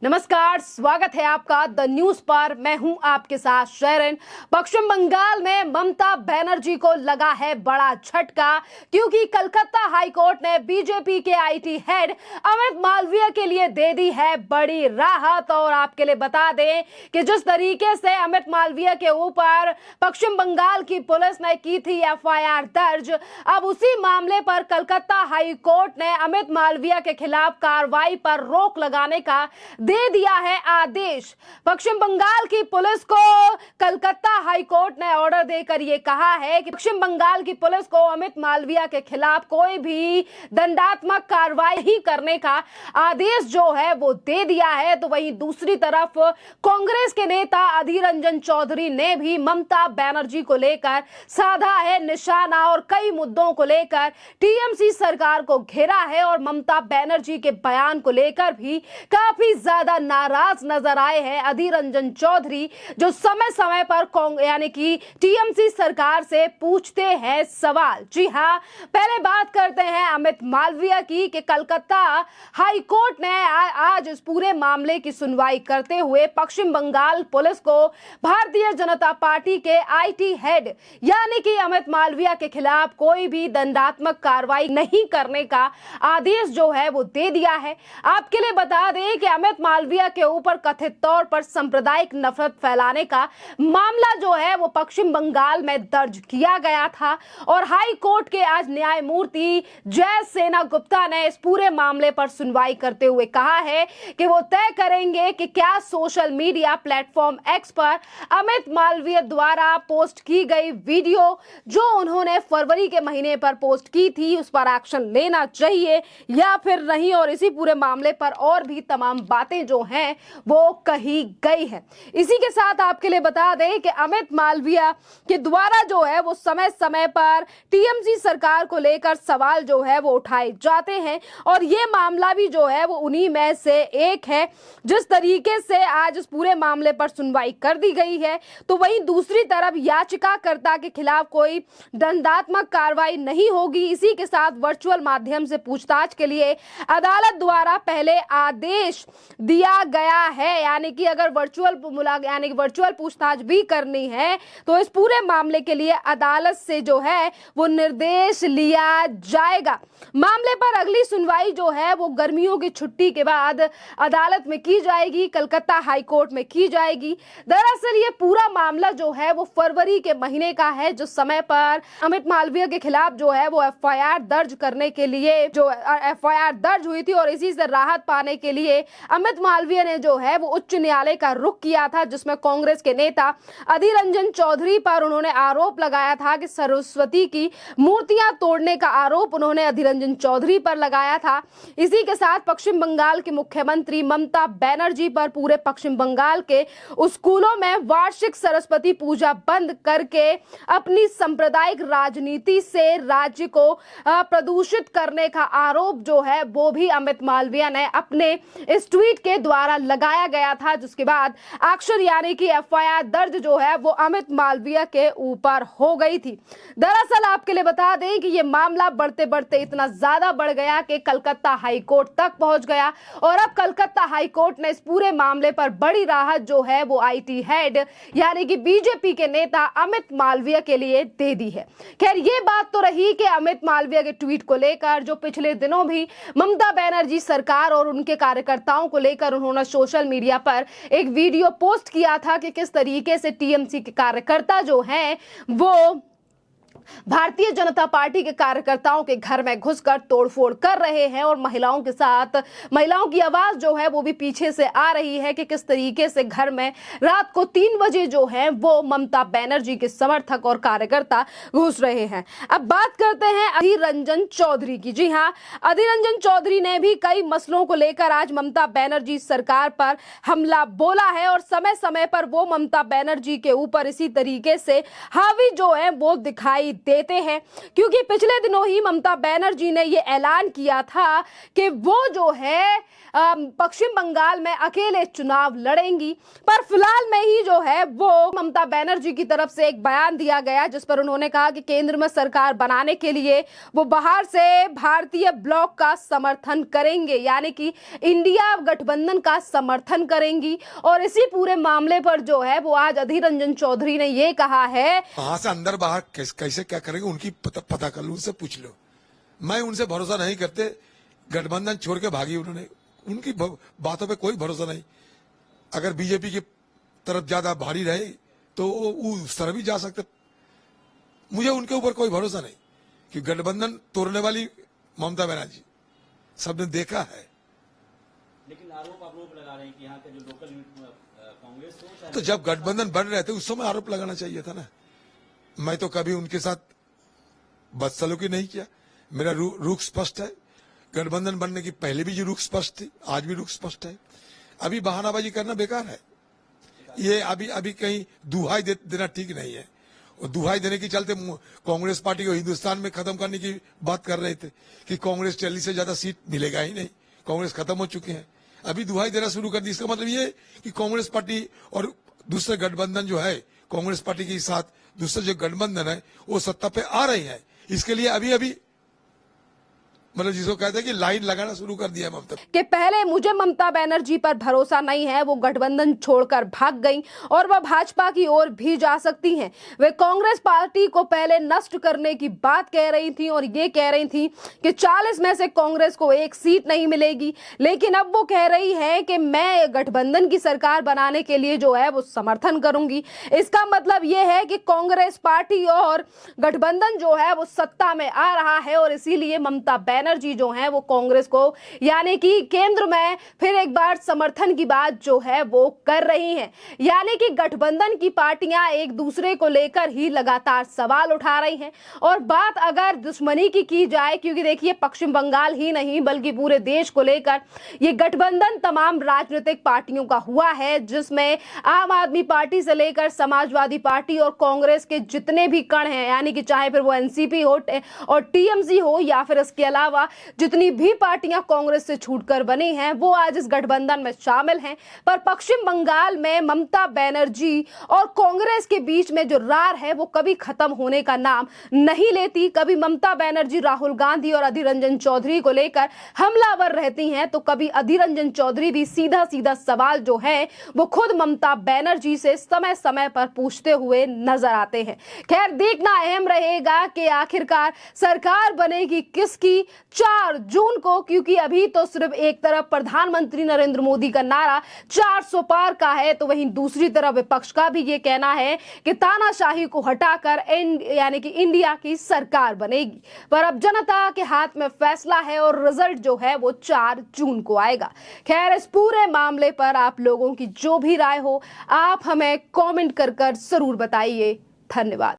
नमस्कार, स्वागत है आपका द न्यूज पर। मैं हूं आपके साथ शेरन। पश्चिम बंगाल में ममता बनर्जी को लगा है बड़ा झटका, क्योंकि कलकत्ता हाईकोर्ट ने बीजेपी के आईटी हेड अमित मालवीय के लिए दे दी है बड़ी राहत। और आपके लिए बता दें कि जिस तरीके से अमित मालवीय के ऊपर पश्चिम बंगाल की पुलिस ने की थी एफआईआर दर्ज, अब उसी मामले पर कलकत्ता हाईकोर्ट ने अमित मालवीय के खिलाफ कार्रवाई पर रोक लगाने का दे दिया है आदेश। पश्चिम बंगाल की पुलिस को कलकत्ता हाईकोर्ट ने ऑर्डर देकर यह कहा है कि पश्चिम बंगाल की पुलिस को अमित मालवीय के खिलाफ कोई भी दंडात्मक कार्रवाई ही करने का आदेश जो है वो दे दिया है। तो वहीं दूसरी तरफ कांग्रेस के नेता अधीर रंजन चौधरी ने भी ममता बनर्जी को लेकर साधा है निशाना और कई मुद्दों को लेकर टीएमसी सरकार को घेरा है। और ममता बनर्जी के बयान को लेकर भी काफी ज्यादा नाराज नजर आए हैं अधीर रंजन चौधरी, जो समय समय पर यानी कि टीएमसी सरकार से पूछते हैं सवाल। जी हां, पहले बात करते हैं अमित मालवीय की कि कलकत्ता हाईकोर्ट ने आज इस पूरे मामले की सुनवाई करते हुए पश्चिम बंगाल पुलिस को भारतीय जनता पार्टी के आईटी हेड यानी कि अमित मालवीय के खिलाफ कोई भी दंडात्मक कार्रवाई नहीं करने का आदेश जो है वो दे दिया है। आपके लिए बता दें कि अमित मालवीय के ऊपर कथित तौर पर सांप्रदायिक नफरत फैलाने का मामला जो है वो पश्चिम बंगाल में दर्ज किया गया था। और हाई कोर्ट के आज न्यायमूर्ति जय सेना गुप्ता ने इस पूरे मामले पर सुनवाई करते हुए कहा है कि वो तय करेंगे कि क्या सोशल मीडिया प्लेटफॉर्म एक्स पर अमित मालवीय द्वारा पोस्ट की गई वीडियो जो उन्होंने फरवरी के महीने पर पोस्ट की थी उस पर एक्शन लेना चाहिए या फिर नहीं। और इसी पूरे मामले पर और भी तमाम बातें जो हैं वो कही गई है। इसी के साथ आपके लिए बता दें कि अमित मालवीय के द्वारा जो है वो समय समय पर टीएमसी सरकार को लेकर सवाल जो है वो उठाए जाते हैं और ये मामला भी जो है वो उन्हीं में से एक है। जिस तरीके से आज इस पूरे मामले पर सुनवाई कर दी गई है, तो वहीं दूसरी तरफ याचिकाकर्ता के खिलाफ कोई दंडात्मक कार्रवाई नहीं होगी। इसी के साथ वर्चुअल माध्यम से पूछताछ के लिए अदालत द्वारा पहले आदेश दिया गया है, यानी कि अगर वर्चुअल पूछताछ भी करनी है तो इस पूरे मामले के लिए अदालत से जो है वो निर्देश लिया जाएगा। मामले पर अगली सुनवाई जो है वो गर्मियों की छुट्टी के बाद अदालत में की जाएगी, कलकत्ता हाईकोर्ट में की जाएगी। दरअसल ये पूरा मामला जो है वो फरवरी के महीने का है, जो समय पर अमित मालवीय के खिलाफ जो है वो एफआईआर दर्ज करने के लिए जो एफआईआर दर्ज हुई थी और इसी से राहत पाने के लिए अमित मालवीय ने जो है वो उच्च न्यायालय का रुख किया था, जिसमें कांग्रेस के नेता अधीर रंजन चौधरी पर उन्होंने आरोप लगाया था कि सरस्वती की मूर्तियां तोड़ने का आरोप उन्होंने अधीर रंजन चौधरी पर लगाया था। इसी के साथ पश्चिम बंगाल के मुख्यमंत्री ममता बनर्जी पर पूरे पश्चिम बंगाल के स्कूलों में वार्षिक सरस्वती पूजा बंद करके अपनी सांप्रदायिक राजनीति से राज्य को प्रदूषित करने का आरोप जो है वो भी अमित मालवीय ने अपने इस ट्वीट के द्वारा लगाया गया था, जिसके बाद एक्शन यानी कि एफआईआर दर्ज जो है वो अमित मालवीय के ऊपर हो गई थी। दरअसल आपके लिए बता दें कि ये मामला बढ़ते बढ़ते इतना ज्यादा बढ़ गया कि कलकत्ता हाईकोर्ट तक पहुंच गया और अब कलकत्ता हाईकोर्ट ने इस पूरे मामले पर बड़ी राहत जो है वो आईटी हेड यानी कि बीजेपी के नेता अमित मालवीय के लिए दे दी है। खैर, ये बात तो रही कि अमित मालवीय के ट्वीट को लेकर जो पिछले दिनों भी ममता बनर्जी सरकार और उनके कार्यकर्ताओं को लेकर उन्होंने सोशल मीडिया पर एक वीडियो पोस्ट किया था कि किस तरीके से टीएमसी के कार्यकर्ता जो हैं वो भारतीय जनता पार्टी के कार्यकर्ताओं के घर में घुसकर तोड़फोड़ कर रहे हैं और महिलाओं के साथ महिलाओं की आवाज जो है वो भी पीछे से आ रही है कि किस तरीके से घर में रात को 3 बजे जो है वो ममता बनर्जी के समर्थक और कार्यकर्ता घुस रहे हैं। अब बात करते हैं अधीर रंजन चौधरी की। जी हाँ, अधीर रंजन चौधरी ने भी कई मसलों को लेकर आज ममता बनर्जी सरकार पर हमला बोला है और समय समय पर वो ममता बनर्जी के ऊपर इसी तरीके से हावी जो है वो दिखाई देते हैं, क्योंकि पिछले दिनों ही ममता बनर्जी ने ये ऐलान किया था कि वो जो है पश्चिम बंगाल में अकेले चुनाव लड़ेंगी। पर फिलहाल में ही जो है वो ममता बनर्जी की तरफ से एक बयान दिया गया जिस पर उन्होंने कहा कि केंद्र में सरकार बनाने के लिए वो बाहर से भारतीय ब्लॉक का समर्थन करेंगे, यानी कि इंडिया गठबंधन का समर्थन करेंगी। और इसी पूरे मामले पर जो है वो आज अधीर रंजन चौधरी ने ये कहा है, वहां से अंदर बाहर कैसे क्या करेंगे उनकी पता कर लो, उनसे पूछ लो। मैं उनसे भरोसा नहीं करते, गठबंधन छोड़ के भागी उन्होंने, उनकी बातों पे कोई भरोसा नहीं। अगर बीजेपी की तरफ ज्यादा भारी रहे तो वो उस तरह भी जा सकते। मुझे उनके ऊपर कोई भरोसा नहीं कि गठबंधन तोड़ने वाली ममता बनर्जी सबने देखा है। लेकिन आरोप लगा रहे हैं कि यहाँ के जो लोकल कांग्रेस हो, तो जब गठबंधन बन रहे थे उस समय आरोप लगाना चाहिए था ना। मैं तो कभी उनके साथ बदसलूकी नहीं किया, मेरा रुख स्पष्ट है। गठबंधन बनने की पहले भी जो रुख स्पष्ट थी, आज भी रुख स्पष्ट है। अभी बहानाबाजी करना बेकार है। ये अभी कहीं दुहाई देना ठीक नहीं है। और दुहाई देने के चलते कांग्रेस पार्टी को हिंदुस्तान में खत्म करने की बात कर रहे थे कि कांग्रेस 40 से ज्यादा सीट मिलेगा ही नहीं, कांग्रेस खत्म हो चुके हैं। अभी दुहाई देना शुरू कर दी। इसका मतलब ये कि कांग्रेस पार्टी और दूसरे गठबंधन जो है, कांग्रेस पार्टी के साथ दूसरे जो गठबंधन है वो सत्ता पे आ रहे हैं। इसके लिए अभी मतलब जिसको कहते हैं कि लाइन लगाना शुरू कर दिया ममता कि पहले मुझे ममता बनर्जी पर भरोसा नहीं है, वो गठबंधन छोड़कर भाग गई और वह भाजपा की ओर भी जा सकती हैं। वे कांग्रेस पार्टी को पहले नष्ट करने की बात कह रही थी और ये कह रही थी कि 40 में से कांग्रेस को एक सीट नहीं मिलेगी, लेकिन अब वो कह रही है कि मैं गठबंधन की सरकार बनाने के लिए जो है वो समर्थन करूंगी। इसका मतलब ये है कि कांग्रेस पार्टी और गठबंधन जो है वो सत्ता में आ रहा है और इसीलिए ममता बनर्जी जो है वो कांग्रेस को यानी कि केंद्र में फिर एक बार समर्थन की बात जो है वो कर रही हैं। यानी कि गठबंधन की पार्टियां एक दूसरे को लेकर ही लगातार सवाल उठा रही हैं। और बात अगर दुश्मनी की जाए, क्योंकि देखिए पश्चिम बंगाल ही नहीं बल्कि पूरे देश को लेकर ये गठबंधन तमाम राजनीतिक पार्टियों का हुआ है, जिसमें आम आदमी पार्टी से लेकर समाजवादी पार्टी और कांग्रेस के जितने भी कण हैं, यानी कि चाहे फिर वो एनसीपी हो और टीएमसी हो या फिर इसके अलावा जितनी भी पार्टियां कांग्रेस से छूटकर बनी हैं वो आज इस गठबंधन में शामिल हैं। पर पश्चिम बंगाल में ममता बनर्जी और कांग्रेस के बीच में जो रार है वो कभी खत्म होने का नाम नहीं लेती। कभी ममता बनर्जी राहुल गांधी और अधीर रंजन चौधरी को लेकर हमलावर रहती हैं, तो कभी अधीर रंजन चौधरी भी सीधा सीधा सवाल जो है वो खुद ममता बनर्जी से समय समय पर पूछते हुए नजर आते हैं। खैर, देखना अहम रहेगा कि आखिरकार सरकार बनेगी किसकी 4 जून को, क्योंकि अभी तो सिर्फ एक तरफ प्रधानमंत्री नरेंद्र मोदी का नारा 400 पार का है, तो वहीं दूसरी तरफ विपक्ष का भी ये कहना है कि तानाशाही को हटाकर यानी कि इंडिया की सरकार बनेगी। पर अब जनता के हाथ में फैसला है और रिजल्ट जो है वो 4 जून को आएगा। खैर, इस पूरे मामले पर आप लोगों की जो भी राय हो आप हमें कमेंट कर जरूर बताइए। धन्यवाद।